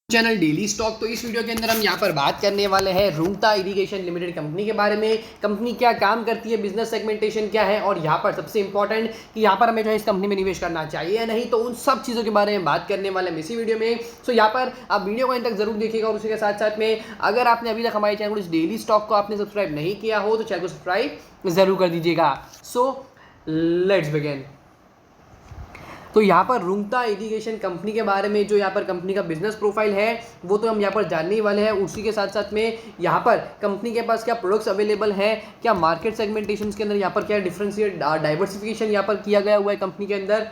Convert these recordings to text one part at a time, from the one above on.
Channel daily stock. तो इस video के अंदर हम यहाँ पर बात करने वाले हैं रुंगटा इरिगेशन लिमिटेड कंपनी के बारे में। कंपनी क्या काम करती है, बिजनेस सेगमेंटेशन क्या है और यहाँ पर सबसे इंपॉर्टेंट कि यहाँ पर हमें जो है इस कंपनी में निवेश करना चाहिए या नहीं, तो उन सब चीज़ों के बारे में बात करने वाले हैं इसी वीडियो में। सो यहाँ पर आप वीडियो को अंत तक जरूर देखिएगा और उसी के साथ साथ में अगर आपने अभी तक हमारे चैनल इस डेली स्टॉक को आपने सब्सक्राइब नहीं किया हो तो चैनल को सब्सक्राइब जरूर कर दीजिएगा। So let's begin. तो यहाँ पर रुंगटा इरिगेशन कंपनी के बारे में जो यहाँ पर कंपनी का बिजनेस प्रोफाइल है वो तो हम यहाँ पर जानने ही वाले हैं। उसी के साथ साथ में यहाँ पर कंपनी के पास क्या प्रोडक्ट्स अवेलेबल हैं, क्या मार्केट सेगमेंटेशन के अंदर यहाँ पर क्या डिफरेंशिएट डाइवर्सिफिकेशन यहाँ पर किया गया हुआ है कंपनी के अंदर,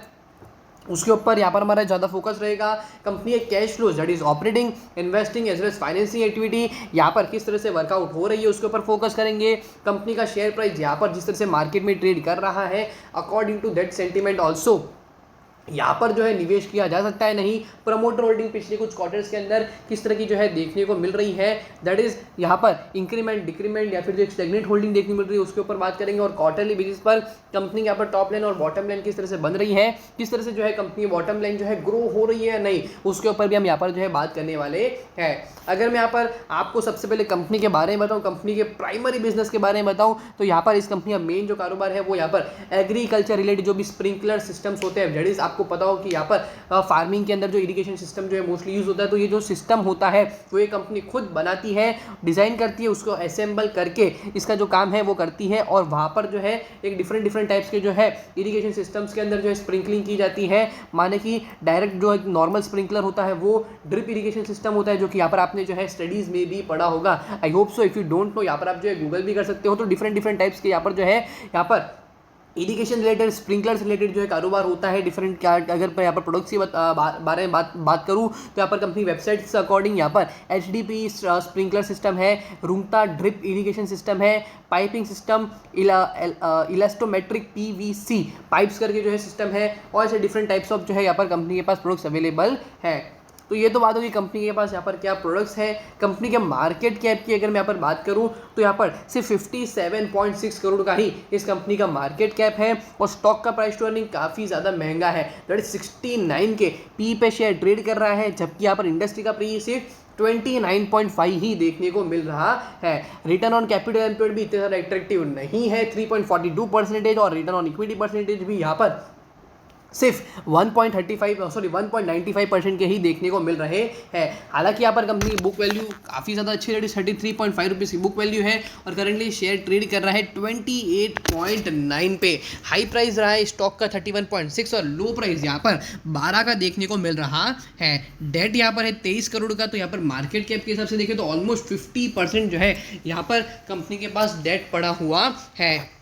उसके ऊपर यहाँ पर हमारा ज़्यादा फोकस रहेगा। कंपनी के cash flow that is operating, investing as well as financing activity यहाँ पर किस तरह से वर्कआउट हो रही है उसके ऊपर फोकस करेंगे। कंपनी का शेयर प्राइस यहाँ पर जिस तरह से मार्केट में ट्रेड कर रहा है according to that sentiment also यहाँ पर जो है निवेश किया जा सकता है नहीं। प्रमोटर होल्डिंग पिछले कुछ क्वार्टर्स के अंदर किस तरह की जो है देखने को मिल रही है, दैट इज यहाँ पर इंक्रीमेंट डिक्रीमेंट या फिर जो एक स्टेगनेंट होल्डिंग देखने को मिल रही है उसके ऊपर बात करेंगे। और क्वार्टरली बेसिस पर कंपनी यहाँ पर टॉप लाइन और बॉटम लाइन किस तरह से बन रही है, किस तरह से जो है कंपनी बॉटम लाइन जो है ग्रो हो रही है या नहीं, उसके ऊपर भी हम यहाँ पर जो है बात करने वाले हैं। अगर मैं यहाँ पर आपको सबसे पहले कंपनी के बारे में बताऊँ, कंपनी के प्राइमरी बिजनेस के बारे में बताऊँ तो यहाँ पर इस कंपनी का मेन जो कारोबार है वो यहाँ पर एग्रीकल्चर रिलेटेड जो भी स्प्रिंकलर सिस्टम्स होते हैं, दैट इज आपको पता हो कि यहाँ पर फार्मिंग के अंदर जो इरिगेशन सिस्टम जो है मोस्टली यूज होता है, तो ये जो सिस्टम होता है वो ये कंपनी खुद बनाती है, डिजाइन करती है, उसको असेंबल करके इसका जो काम है वो करती है। और वहाँ पर जो है एक डिफरेंट टाइप्स के जो है इरिगेशन सिस्टम्स के अंदर जो है स्प्रिंकलिंग की जाती है। माने कि डायरेक्ट जो एक नॉर्मल स्प्रिंकलर होता है वो ड्रिप इरिगेशन सिस्टम होता है, जो कि यहाँ पर आपने जो है स्टडीज में भी पढ़ा होगा। I hope so, if you don't know यहाँ पर आप जो है गूगल भी कर सकते हो। तो डिफरेंट टाइप्स के यहाँ पर जो है यहाँ पर इरिगेशन रिलेटेड स्प्रिंकलर रिलेटेड जो है कारोबार होता है डिफरेंट। क्या अगर मैं यहाँ पर प्रोडक्ट्स के बारे में बात करूँ तो यहाँ पर कंपनी वेबसाइट से अकॉर्डिंग यहाँ पर HDP स्प्रिंकलर सिस्टम है, रुंगटा ड्रिप इरिगेशन सिस्टम है, पाइपिंग सिस्टम, इलास्टोमेट्रिक PVC पाइप्स करके जो है सिस्टम है, और ऐसे डिफरेंट टाइप्स ऑफ जो है यहाँ पर कंपनी के पास प्रोडक्ट्स अवेलेबल है। तो ये तो बात होगी कंपनी के पास यहाँ पर क्या प्रोडक्ट्स है। कंपनी के मार्केट कैप की अगर मैं यहाँ पर बात करूँ तो यहाँ पर सिर्फ 57.6 करोड़ का ही इस कंपनी का मार्केट कैप है, और स्टॉक का प्राइस टू अर्निंग काफ़ी ज़्यादा महंगा है, दैट इज 69 के पी पे शेयर ट्रेड कर रहा है, जबकि यहाँ पर इंडस्ट्री का प्री सिर्फ 29.5 ही देखने को मिल रहा है। रिटर्न ऑन कैपिटल एम्प्लॉयड भी इतना ज़्यादा एट्रैक्टिव नहीं है, 3.42%, और रिटर्न ऑन इक्विटी परसेंटेज भी यहाँ पर सिर्फ 1.95% के ही देखने को मिल रहे हैं। हालांकि यहाँ पर कंपनी की बुक वैल्यू काफ़ी ज़्यादा अच्छी है, 33.5 रुपीज़ की बुक वैल्यू है, और करंटली शेयर ट्रेड कर रहा है 28.9 पे। हाई प्राइस रहा है स्टॉक का 31.6 और लो प्राइस यहाँ पर 12 का देखने को मिल रहा है। डेट यहाँ पर है 23 करोड़ का, तो यहाँ पर मार्केट कैप के हिसाब से देखें तो ऑलमोस्ट 50% जो है यहाँ पर कंपनी के पास डेट पड़ा हुआ है।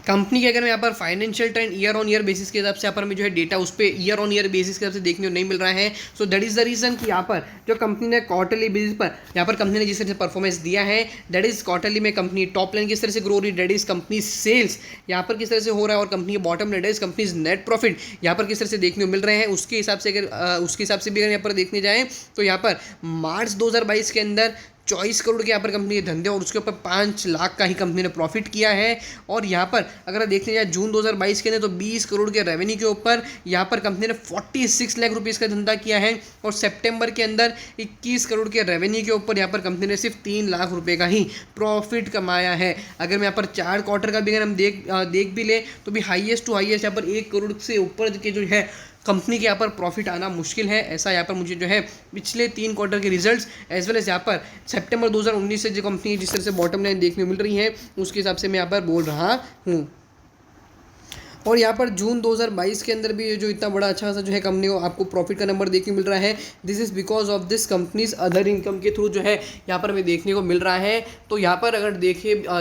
कंपनी के अगर मैं यहाँ पर financial trend year on year basis के हिसाब से यहाँ पर मैं जो है डेटा उस per year on year basis के हिसाब से देखने को नहीं मिल रहा है। So that is the reason कि यहाँ पर जो कंपनी ने क्वार्टरली बेसिस पर यहाँ पर कंपनी ने जिस तरह से परफॉर्मेंस दिया है, दैट इज क्वार्टरली में कंपनी टॉप लाइन किस तरह से ग्रो रही है, दैट इज कंपनी सेल्स यहाँ पर किस तरह से हो रहा है, और कंपनी के bottom line that is company net profit यहाँ पर किस तरह से देखने को मिल रहे हैं। उसके हिसाब से अगर उसके हिसाब से भी अगर यहाँ पर देखने जाएँ तो यहाँ पर मार्च 2022 के अंदर 24 करोड़ के यहाँ पर कंपनी के धंधे और उसके ऊपर 5 लाख का ही कंपनी ने प्रॉफिट किया है। और यहाँ पर अगर देखने जाए जून 2022 के अंदर तो 20 करोड़ के रेवेन्यू के ऊपर यहाँ पर कंपनी ने 46 लाख रुपीज़ का धंधा किया है, और सितंबर के अंदर 21 करोड़ के रेवेन्यू के ऊपर यहाँ पर कंपनी ने सिर्फ 3 लाख रुपये का ही प्रॉफिट कमाया है। अगर मैं यहाँ पर 4 क्वार्टर का भी अगर हम देख भी ले तो भी हाईएस्ट टू हाईएस्ट यहाँ पर 1 करोड़ से ऊपर के जो है कंपनी के यहाँ पर प्रॉफिट आना मुश्किल है। ऐसा यहाँ पर मुझे जो है पिछले 3 क्वार्टर के रिजल्ट्स एज वेल एज यहाँ पर सितंबर 2019 से जो कंपनी जिस तरह से बॉटम लाइन देखने को मिल रही है उसके हिसाब से मैं यहाँ पर बोल रहा हूँ। और यहाँ पर जून 2022 के अंदर भी जो इतना बड़ा अच्छा सा जो है कंपनी को आपको प्रॉफिट का नंबर देखने को मिल रहा है, this is because of this companies other income के थ्रू जो है यहाँ पर हमें देखने को मिल रहा है। तो यहाँ पर अगर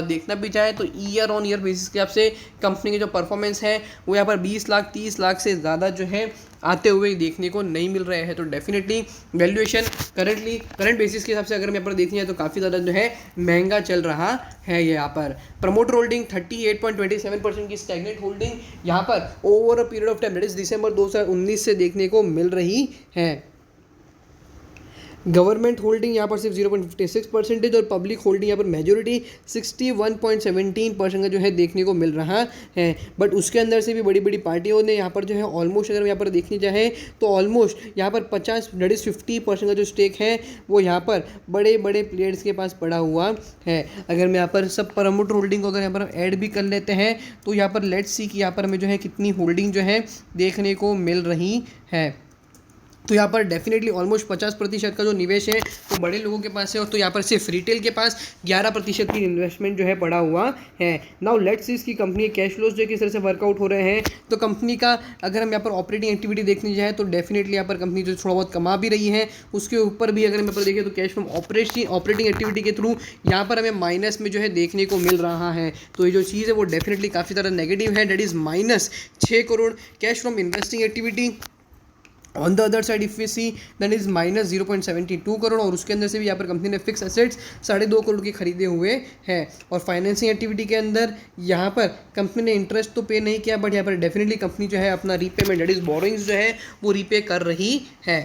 देखना भी चाहे तो ईयर ऑन ईयर बेसिस के हिसाब से कंपनी के जो परफॉर्मेंस है वो यहाँ पर 20 लाख 30 लाख से ज़्यादा जो है आते हुए देखने को नहीं मिल रहे हैं। तो डेफिनेटली वैल्यूएशन करंट बेसिस के हिसाब से अगर मैं यहाँ पर देखनी है तो काफ़ी ज़्यादा जो है महंगा चल रहा है। यहाँ पर प्रमोटर होल्डिंग 38.27% की स्टैग्नेंट होल्डिंग यहाँ पर over a period of time that is December 2019 से देखने को मिल रही है। गवर्नमेंट होल्डिंग यहाँ पर सिर्फ 0.56% और पब्लिक होल्डिंग यहाँ पर मेजोरिटी 61.17% का जो है देखने को मिल रहा है। बट उसके अंदर से भी बड़ी बड़ी पार्टियों ने यहाँ पर जो है ऑलमोस्ट, अगर यहाँ पर देखनी चाहे तो ऑलमोस्ट यहाँ पर 50% का जो स्टेक है वो यहाँ पर बड़े बड़े प्लेयर्स के पास पड़ा हुआ है। अगर मैं यहाँ पर सब प्रमोटर होल्डिंग को अगर यहाँ पर ऐड भी कर लेते हैं तो यहाँ पर लेट्स सी कि यहाँ पर हमें जो है कितनी होल्डिंग जो है देखने को मिल रही है। तो यहाँ पर डेफिनेटली ऑलमोस्ट 50% का जो निवेश है वो बड़े लोगों के पास है, और तो यहाँ पर सिर्फ रिटेल के पास 11% की इन्वेस्टमेंट जो है पड़ा हुआ है। नाउ लेट्स सी इसकी कंपनी के कैश फ्लोज जो किस तरह से वर्कआउट हो रहे हैं। तो कंपनी का अगर हम यहाँ पर ऑपरेटिंग एक्टिविटी देखने जाए तो डेफिनेटली यहाँ पर कंपनी जो थोड़ा बहुत कमा भी रही है, उसके ऊपर भी अगर हम यहाँ पर देखें तो कैश फ्रॉम ऑपरेटिंग एक्टिविटी के थ्रू यहाँ पर हमें माइनस में जो है देखने को मिल रहा है। तो ये जो चीज़ है वो डेफिनेटली काफ़ी ज़्यादा नेगेटिव है, that is -6 crore. Cash from investing activity on the other side if we see that is -0.72 crore, और उसके अंदर से भी यहाँ पर कंपनी ने फिक्स एसेट्स 2.5 करोड़ के खरीदे हुए हैं। और फाइनेंसिंग एक्टिविटी के अंदर यहाँ पर कंपनी ने इंटरेस्ट तो पे नहीं किया, बट यहाँ पर डेफिनेटली कंपनी जो है अपना रीपेमेंट दैट इज बोरोइंग्स जो है वो रीपे कर रही है।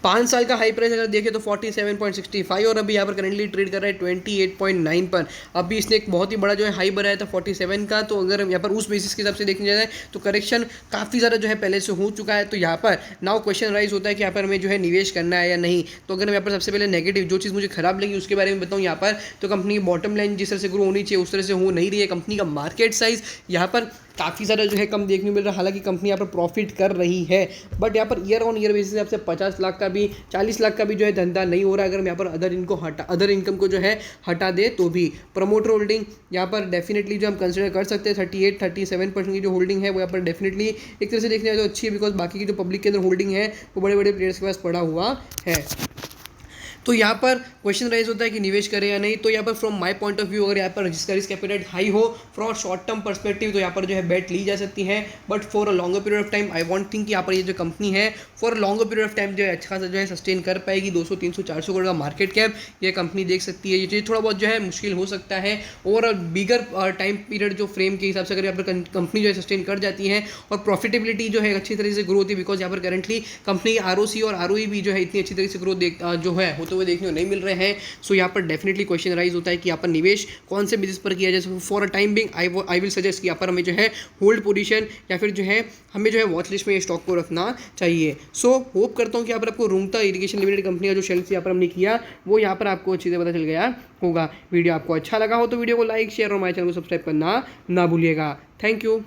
5 साल का हाई प्राइस अगर देखें तो 47.65, और अभी यहाँ पर करेंटली ट्रेड कर रहा है 28.9 पर। अभी इसने एक बहुत ही बड़ा जो है हाई बनाया था 47 का, तो अगर यहाँ पर उस बेसिस के हिसाब से देखने जाए तो करेक्शन काफ़ी ज़्यादा जो है पहले से हो चुका है। तो यहाँ पर नाउ क्वेश्चन राइज होता है कि यहाँ पर हमें जो है निवेश करना है या नहीं। तो अगर मैं यहाँ पर सबसे पहले नेगेटिव जो चीज़ मुझे खराब लगी उसके बारे में बताऊँ यहाँ पर, तो कंपनी की बॉटम लाइन जिस तरह से ग्रो होनी चाहिए उस तरह से हो नहीं रही है। कंपनी का मार्केट साइज़ यहाँ पर काफ़ी ज़्यादा जो है कम देखने को मिल रहा है, हालांकि कंपनी यहाँ पर प्रॉफिट कर रही है, बट यहाँ per year on year basis से 50 लाख का भी 40 लाख का भी जो है धंधा नहीं हो रहा है। अगर हम यहाँ पर अदर इनकम को जो है हटा दे तो भी प्रमोटर होल्डिंग यहाँ पर डेफिनेटली जो हम कंसिडर कर सकते हैं 38-37% की जो होल्डिंग है वो यहाँ पर डेफिनेटली एक तरह से देखने जाए तो अच्छी है, बिकॉज बाकी की जो पब्लिक के अंदर होल्डिंग है वो बड़े बड़े प्लेयर्स के पास पड़ा हुआ है। तो यहाँ पर क्वेश्चन राइज होता है कि निवेश करें या नहीं। तो यहाँ पर from my point of view अगर यहाँ पर जिसका रिस्क एपेटाइट हाई हो फ्रॉम शॉर्ट टर्म पर्सपेक्टिव तो यहाँ पर जो है बेट ली जा सकती है, but for a longer period of time I want think कि यहाँ पर ये जो कंपनी है for a longer period of time जो है अच्छा खासा जो है सस्टेन कर पाएगी। 200-300-400 करोड़ का मार्केट कैप ये कंपनी देख सकती है। ये चीज़ थोड़ा बहुत जो है मुश्किल हो सकता है, और बिगर टाइम पीरियड जो फ्रेम के हिसाब से अगर यहाँ पर कंपनी जो है सस्टेन कर जाती है और प्रॉफिटेबिलिटी जो है अच्छी तरह से ग्रो होती है, बिकॉज यहाँ पर करंटली कंपनी की ROC और ROE भी जो है इतनी अच्छी तरह से ग्रोथ जो है होते हुए देखने को नहीं मिल रहे हैं। सो यहाँ पर डेफिनेटली क्वेश्चन राइज होता है कि यहाँ पर निवेश कौन से बिजनेस पर किया जाए। For a time being I will suggest कि यहाँ पर हमें जो है होल्ड पोजीशन या फिर जो है हमें जो है वॉच लिस्ट में ये स्टॉक को रखना चाहिए। सो होप करता हूँ कि यहाँ पर आपको रूंगटा इरिगेशन लिमिटेड कंपनी का जो शेल्स यहाँ पर हमने किया वो यहाँ पर आपको अच्छी तरह पता चल गया होगा। वीडियो आपको अच्छा लगा हो तो वीडियो को लाइक शेयर और हमारे चैनल को सब्सक्राइब करना ना भूलिएगा। Thank you.